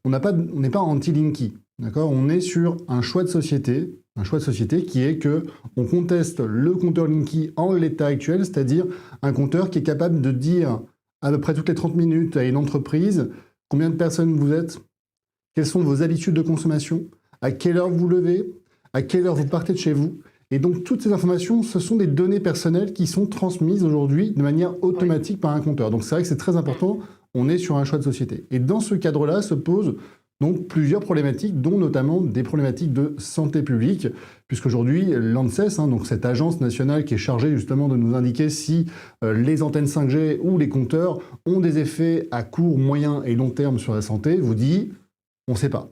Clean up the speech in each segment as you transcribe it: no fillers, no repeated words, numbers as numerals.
on n'est pas anti-Linky, d'accord? On est sur un choix de société qui est que on conteste le compteur Linky en l'état actuel, c'est-à-dire un compteur qui est capable de dire à peu près toutes les 30 minutes à une entreprise combien de personnes vous êtes, quelles sont vos habitudes de consommation, à quelle heure vous levez, à quelle heure vous partez de chez vous. Et donc toutes ces informations, ce sont des données personnelles qui sont transmises aujourd'hui de manière automatique par un compteur. Donc c'est vrai que c'est très important, on est sur un choix de société. Et dans ce cadre-là se posent donc plusieurs problématiques, dont notamment des problématiques de santé publique, puisqu'aujourd'hui l'ANSES, donc cette agence nationale qui est chargée justement de nous indiquer si les antennes 5G ou les compteurs ont des effets à court, moyen et long terme sur la santé, vous dit on ne sait pas.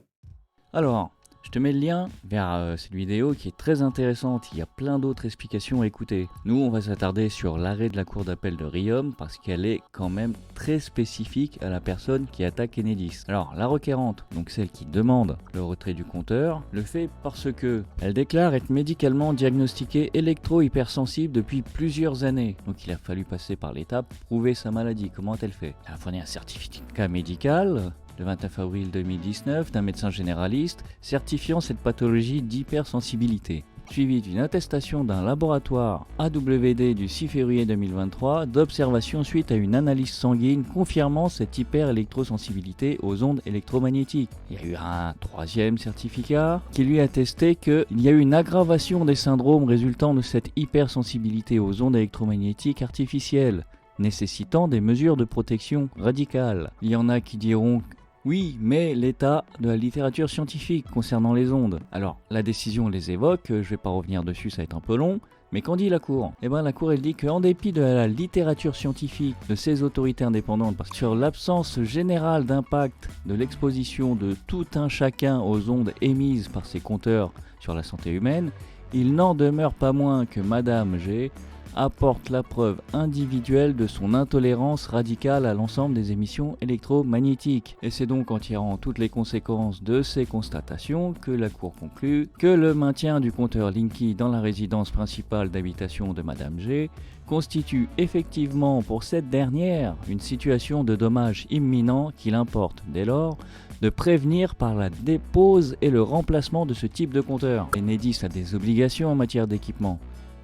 Alors, je te mets le lien vers cette vidéo qui est très intéressante. Il y a plein d'autres explications à écouter. Nous, on va s'attarder sur l'arrêt de la cour d'appel de Riom parce qu'elle est quand même très spécifique à la personne qui attaque Enedis. Alors, la requérante, donc celle qui demande le retrait du compteur, le fait parce que elle déclare être médicalement diagnostiquée électro-hypersensible depuis plusieurs années. Donc, il a fallu passer par l'étape prouver sa maladie. Comment a-t-elle fait? Elle a fourni un certificat médical le 29 avril 2019 d'un médecin généraliste certifiant cette pathologie d'hypersensibilité, suivi d'une attestation d'un laboratoire AWD du 6 février 2023 d'observation suite à une analyse sanguine confirmant cette hyper-électrosensibilité aux ondes électromagnétiques. Il y a eu un troisième certificat qui lui attestait qu'il y a eu une aggravation des syndromes résultant de cette hypersensibilité aux ondes électromagnétiques artificielles, nécessitant des mesures de protection radicales. Il y en a qui diront oui, mais l'état de la littérature scientifique concernant les ondes. Alors, la décision les évoque, je vais pas revenir dessus, ça va être un peu long, mais qu'en dit la Cour? Eh bien, la Cour, elle dit qu'en dépit de la littérature scientifique de ces autorités indépendantes, sur l'absence générale d'impact de l'exposition de tout un chacun aux ondes émises par ces compteurs sur la santé humaine, il n'en demeure pas moins que Madame G apporte la preuve individuelle de son intolérance radicale à l'ensemble des émissions électromagnétiques. Et c'est donc en tirant toutes les conséquences de ces constatations que la Cour conclut que le maintien du compteur Linky dans la résidence principale d'habitation de Madame G constitue effectivement pour cette dernière une situation de dommage imminent qu'il importe dès lors de prévenir par la dépose et le remplacement de ce type de compteur. Enedis a des obligations en matière d'équipement,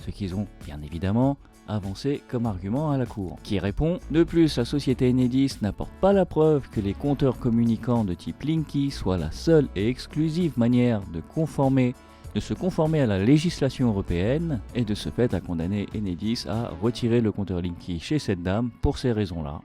ce qu'ils ont bien évidemment avancé comme argument à la Cour, qui répond: de plus, la société Enedis n'apporte pas la preuve que les compteurs communicants de type Linky soient la seule et exclusive manière de se conformer à la législation européenne, et de ce fait a condamné Enedis à retirer le compteur Linky chez cette dame pour ces raisons-là.